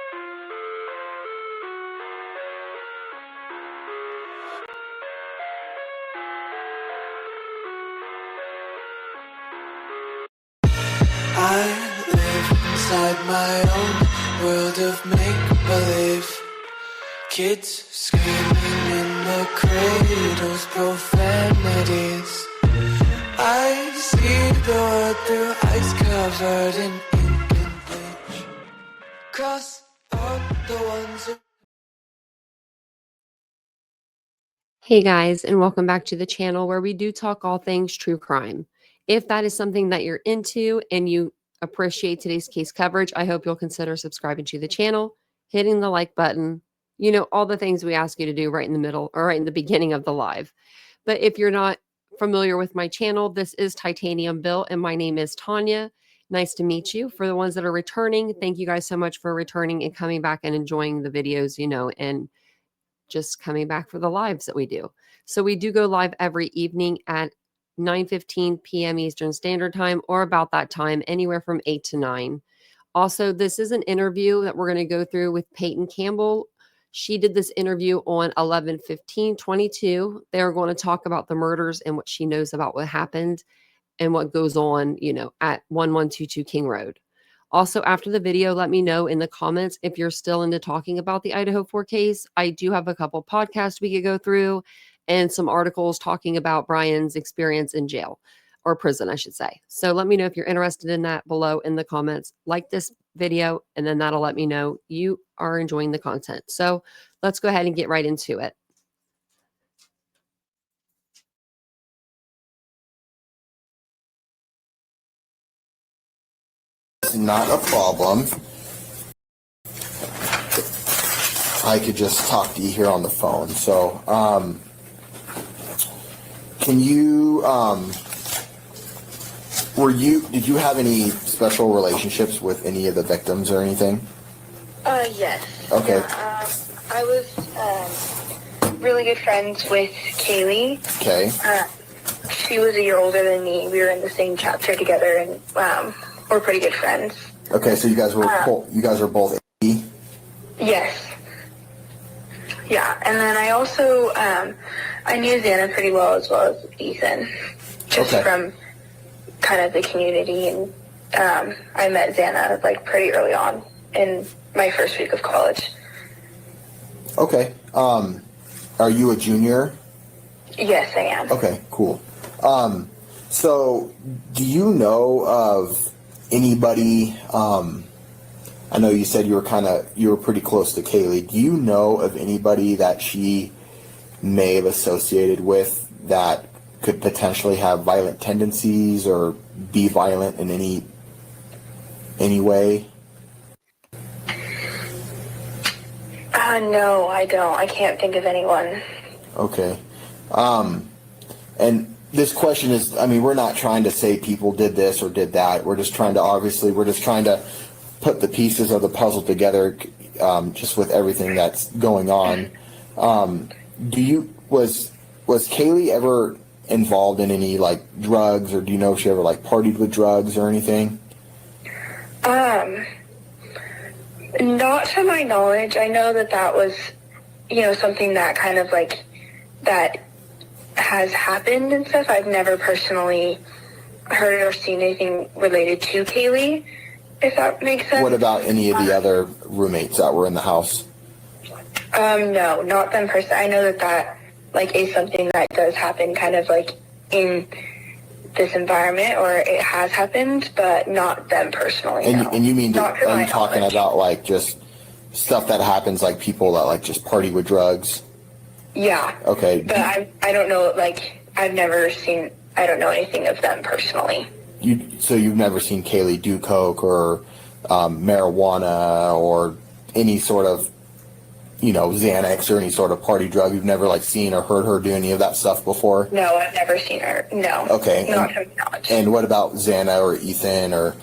I live inside my own world of make-believe. Kids screaming in the cradles, profanities. I see the world through ice covered in ink and bleach. Cross out the ones who... Hey guys, and welcome back to the channel where we do talk all things true crime. If that is something that you're into and you appreciate today's case coverage, I hope you'll consider subscribing to the channel, hitting the like button, all the things we ask you to do right in the middle or right in the beginning of the live. But if you're not familiar with my channel, this is Titanium Built and my name is Tanya. Nice to meet you. For the ones that are returning, thank you guys so much for returning and coming back and enjoying the videos, and just coming back for the lives that we do. So we do go live every evening at 9:15 p.m. Eastern Standard Time, or about that time, anywhere from 8 to 9. Also, this is an interview that we're going to go through with Payton Campbell. She did this interview on 11/15/22. They're going to talk about the murders and what she knows about what happened and what goes on, at 1122 King Road. Also, after the video, let me know in the comments if you're still into talking about the Idaho 4 case. I do have a couple podcasts we could go through and some articles talking about Brian's experience in jail or prison, I should say. So let me know if you're interested in that below in the comments. Like this video, and then that'll let me know you are enjoying the content. So let's go ahead and get right into it. Not a problem. I could just talk to you here on the phone. So, can you, did you have any special relationships with any of the victims or anything? Yes. Okay. Yeah, I was really good friends with Kaylee. Okay. She was a year older than me. We were in the same chapter together, and we're pretty good friends. Okay, so you guys are both 80? Yes. Yeah, and then I also I knew Xana pretty well as Ethan, just from kind of the community, and I met Xana pretty early on in my first week of college. Okay. Are you a junior? Yes, I am. Okay, cool. So do you know of anybody, I know you said you were pretty close to Kaylee. Do you know of anybody that she may have associated with that could potentially have violent tendencies or be violent in any way? No, I don't. I can't think of anyone. Okay. And this question is, we're not trying to say people did this or did that. We're just trying to put the pieces of the puzzle together, just with everything that's going on. Was Kaylee ever involved in any drugs, or do you know if she ever partied with drugs or anything? Not to my knowledge. I know that was, something that kind of that has happened and stuff. I've never personally heard or seen anything related to Kaylee, if that makes sense. What about any of the other roommates that were in the house? No, not them personally. I know that is something that does happen kind of in this environment, or it has happened, but not them personally. And you mean, are you talking about just stuff that happens, people that just party with drugs? Yeah. Okay. But I don't know, I've never seen, I don't know anything of them personally. So you've never seen Kaylee do coke or marijuana or any sort of, Xanax or any sort of party drug? You've never seen or heard her do any of that stuff before? No, I've never seen her. No. Okay. Not to my knowledge. And what about Xana or Ethan or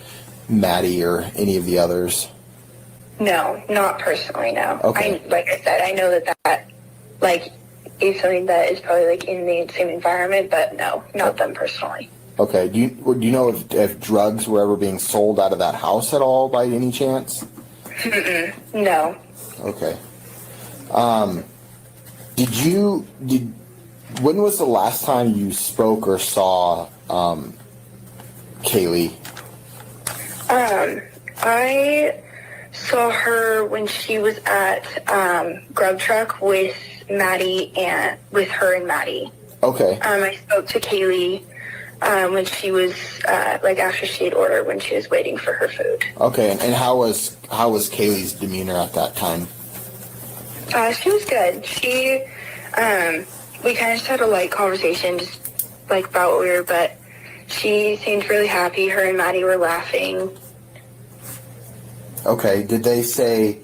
Maddie or any of the others? No, not personally, no. Okay. Like I said, I know that is something that is probably in the same environment, but no, not them personally. Okay. Do you know if drugs were ever being sold out of that house at all by any chance? No. Okay. When was the last time you spoke or saw Kaylee? I saw her when she was at Grub Truck with Maddie and with her and Maddie. Okay. I spoke to Kaylee when she was after she had ordered, when she was waiting for her food. Okay, and how was Kaylee's demeanor at that time? She was good. She we kind of just had a light conversation, just like about what we were, but she seemed really happy. Her and Maddie were laughing. Okay, did they say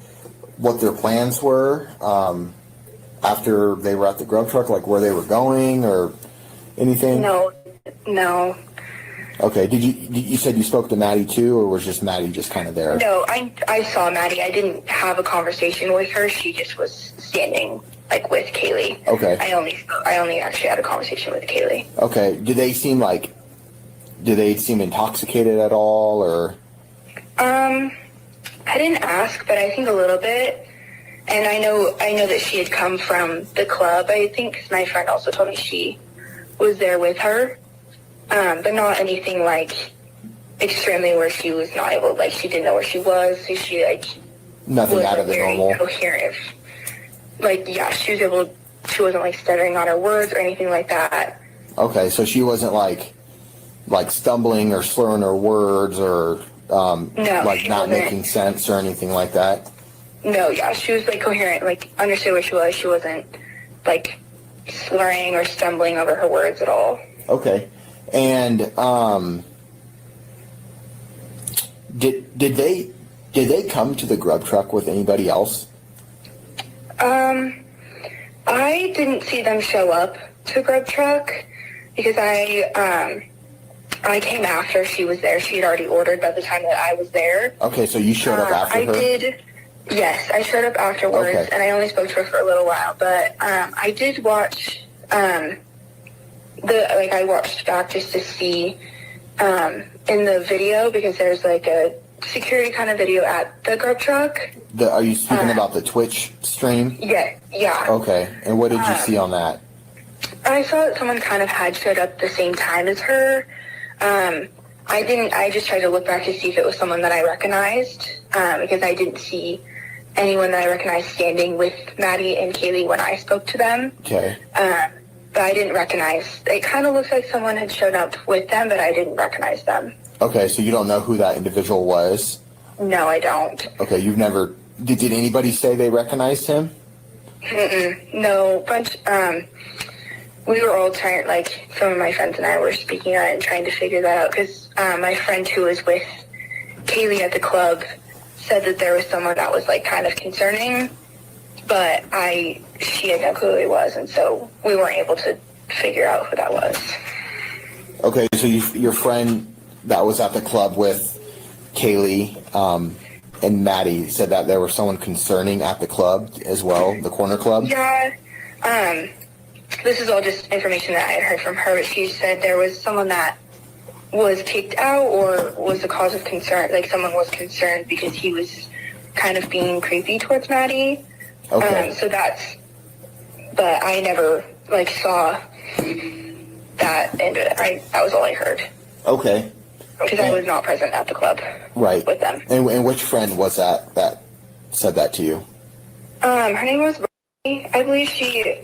what their plans were after they were at the Grub Truck, like where they were going or anything? No. Okay, you said you spoke to Maddie too, or was just Maddie just kind of there? No, I saw Maddie. I didn't have a conversation with her. She just was standing like with Kaylee. Okay. I only actually had a conversation with Kaylee. Okay, did they seem intoxicated at all, or? I didn't ask, but I think a little bit. And I know that she had come from the club, I think, 'cause my friend also told me she was there with her. But not anything like extremely where she was not able, like she didn't know where she was, so she like Nothing was out of the very normal. coherent. Like, yeah, she wasn't like stuttering on her words or anything like that. Okay, so she wasn't like stumbling or slurring her words or No, like she not wasn't. making sense or anything like that. No, yeah, she was like coherent, like understood where she was. She wasn't like slurring or stumbling over her words at all. Okay, and did they come to the Grub Truck with anybody else? I didn't see them show up to Grub Truck because I came after she was there. She had already ordered by the time that I was there. Okay, so you showed up after her? I did. Yes, I showed up afterwards, Okay. and I only spoke to her for a little while. But I did watch I watched back just to see in the video, because there's like a security kind of video at the Grub Truck. Are you speaking about the Twitch stream? Yeah. Okay, and what did you see on that? I saw that someone kind of had showed up the same time as her. I just tried to look back to see if it was someone that I recognized, because I didn't see anyone that I recognized standing with Maddie and Kaylee when I spoke to them. Okay. But I didn't recognize. It kind of looks like someone had showed up with them, but I didn't recognize them. Okay, so you don't know who that individual was? No, I don't. Okay, you've never... Did anybody say they recognized him? No, we were all trying, like, some of my friends and I were speaking on it and trying to figure that out, because my friend who was with Kaylee at the club said that there was someone that was, like, kind of concerning, but she had no clue who he was, and so we weren't able to figure out who that was. Okay, so your friend that was at the club with Kaylee and Maddie said that there was someone concerning at the club as well, the corner club? Yeah, this is all just information that I had heard from her, but she said there was someone that was kicked out or was the cause of concern, like someone was concerned because he was kind of being creepy towards Maddie. Okay. But I never, like, saw that, and that was all I heard. Okay. Because I was not present at the club. Right. With them. And which friend was that said that to you? Her name was Brittany. I believe she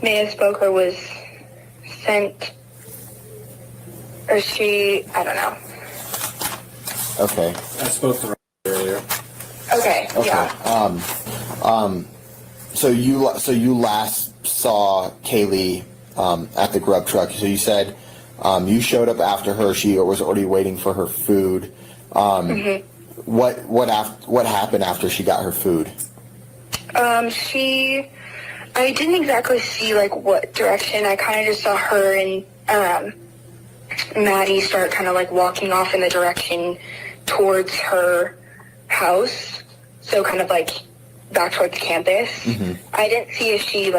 may have spoke or was sent, or I don't know. Okay. I spoke to her earlier. Okay. Yeah. So you last saw Kaylee at the Grub Truck. So you said you showed up after her. She was already waiting for her food. What happened after she got her food? I didn't exactly see like what direction. I kind of just saw her and Maddie start kind of like walking off in the direction towards her house. So kind of like back towards campus. I didn't see if she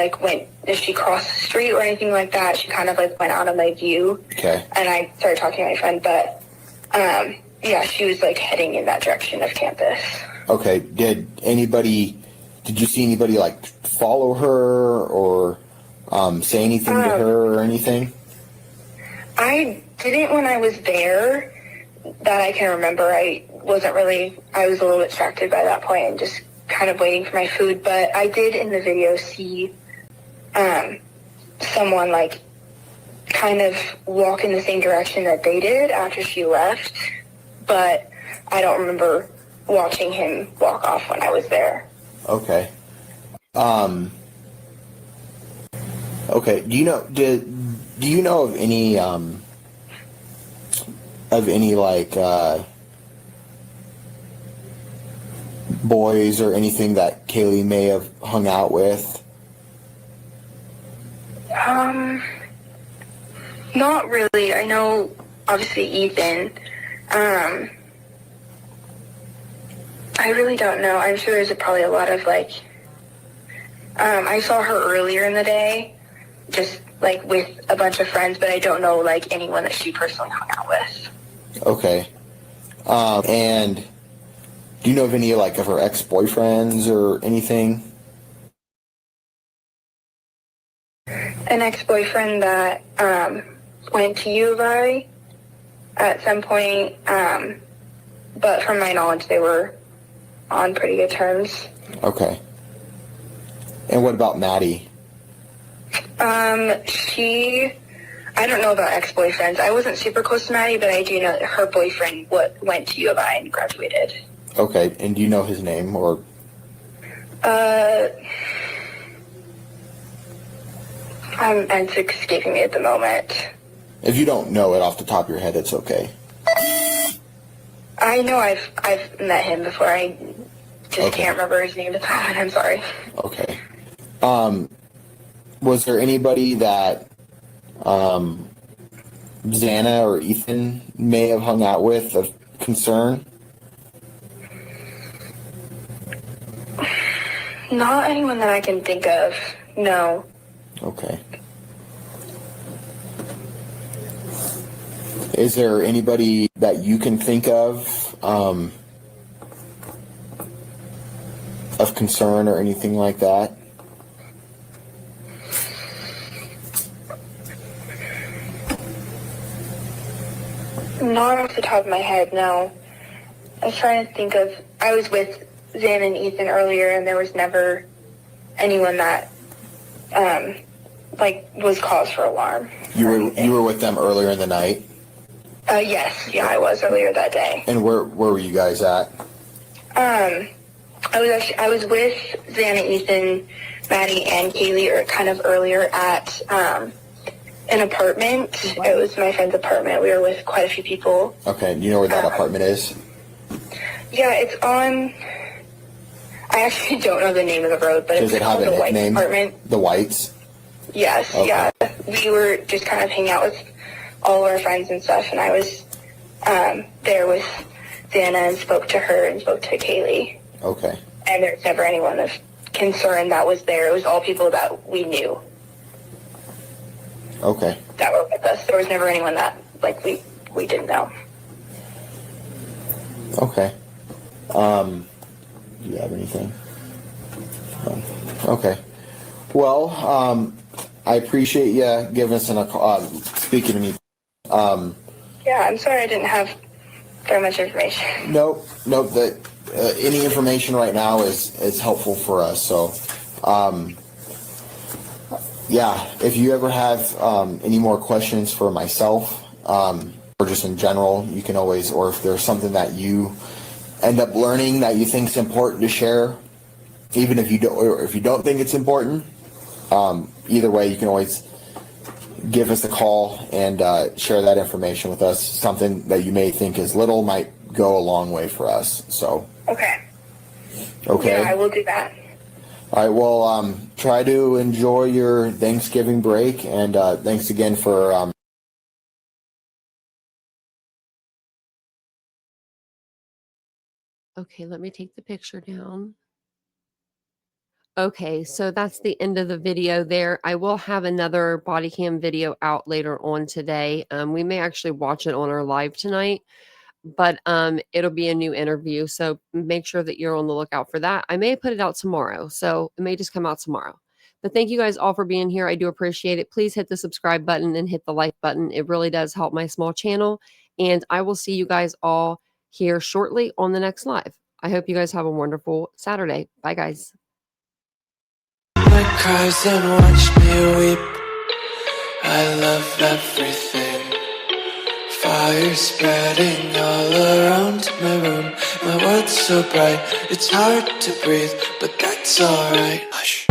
crossed the street or anything like that. She kind of like went out of my view. Okay. And I started talking to my friend, but yeah, she was like heading in that direction of campus. Okay. Did you see anybody like follow her or say anything to her or anything? I didn't when I was there that I can remember. I was a little distracted by that point and just kind of waiting for my food. But I did in the video see someone like kind of walk in the same direction that they did after she left. But I don't remember watching him walk off when I was there. Okay. Okay. Do you know of any like boys or anything that Kaylee may have hung out with? Not really. I know obviously Ethan. I really don't know. I'm sure there's probably a lot of like, I saw her earlier in the day, just like with a bunch of friends, but I don't know like anyone that she personally hung out with. Okay. And do you know of any like of her ex-boyfriends or anything? An ex-boyfriend that went to U of I at some point, but from my knowledge, they were on pretty good terms. Okay. And what about Maddie? I don't know about ex-boyfriends. I wasn't super close to Maddie, but I do know that her boyfriend went to U of I and graduated. Okay, and do you know his name or? It's escaping me at the moment. If you don't know it off the top of your head, it's okay. I know I've met him before. I just can't remember his name at the moment. I'm sorry. Okay. Was there anybody that Xana or Ethan may have hung out with of concern? Not anyone that I can think of. No. Okay. Is there anybody that you can think of concern or anything like that? Not off the top of my head, no. I was trying to think of, I was with Zan and Ethan earlier, and there was never anyone that, was cause for alarm. You were with them earlier in the night? Yes, yeah, I was earlier that day. And where were you guys at? I was with Zan and Ethan, Maddie, and Kaylee, kind of earlier at, an apartment. It was my friend's apartment. We were with quite a few people. Okay, do you know where that apartment is? Yeah, it's on, I actually don't know the name of the road, but it's called the White apartment. The Whites? Yes, okay. Yeah. We were just kind of hanging out with all of our friends and stuff, and I was there with Xana and spoke to her and spoke to Kaylee. Okay. And there's never anyone of concern that was there. It was all people that we knew. Okay. That were with us. There was never anyone that, we didn't know. Okay. Do you have anything? Okay. Well, I appreciate you giving us speaking to me. Yeah, I'm sorry I didn't have very much information. Nope. That any information right now is helpful for us. So, yeah. If you ever have any more questions for myself, or just in general, you can always, or if there's something that you end up learning that you think is important to share, even if you don't think it's important, either way, you can always give us a call and share that information with us. Something that you may think is little might go a long way for us. So. Okay. Okay. Yeah, I will do that. All right. Well, try to enjoy your Thanksgiving break, and thanks again for. Okay, let me take the picture down. Okay, so that's the end of the video there. I will have another body cam video out later on today. We may actually watch it on our live tonight. but it'll be a new interview. So make sure that you're on the lookout for that. I may put it out tomorrow, so it may just come out tomorrow. But thank you guys all for being here. I do appreciate it. Please hit the subscribe button and hit the like button. It really does help my small channel. And I will see you guys all here shortly on the next live. I hope you guys have a wonderful Saturday. Bye, guys. My cries and watch me weep. I love everything. Fire spreading all around my room. My world's so bright, it's hard to breathe, but that's alright. Hush.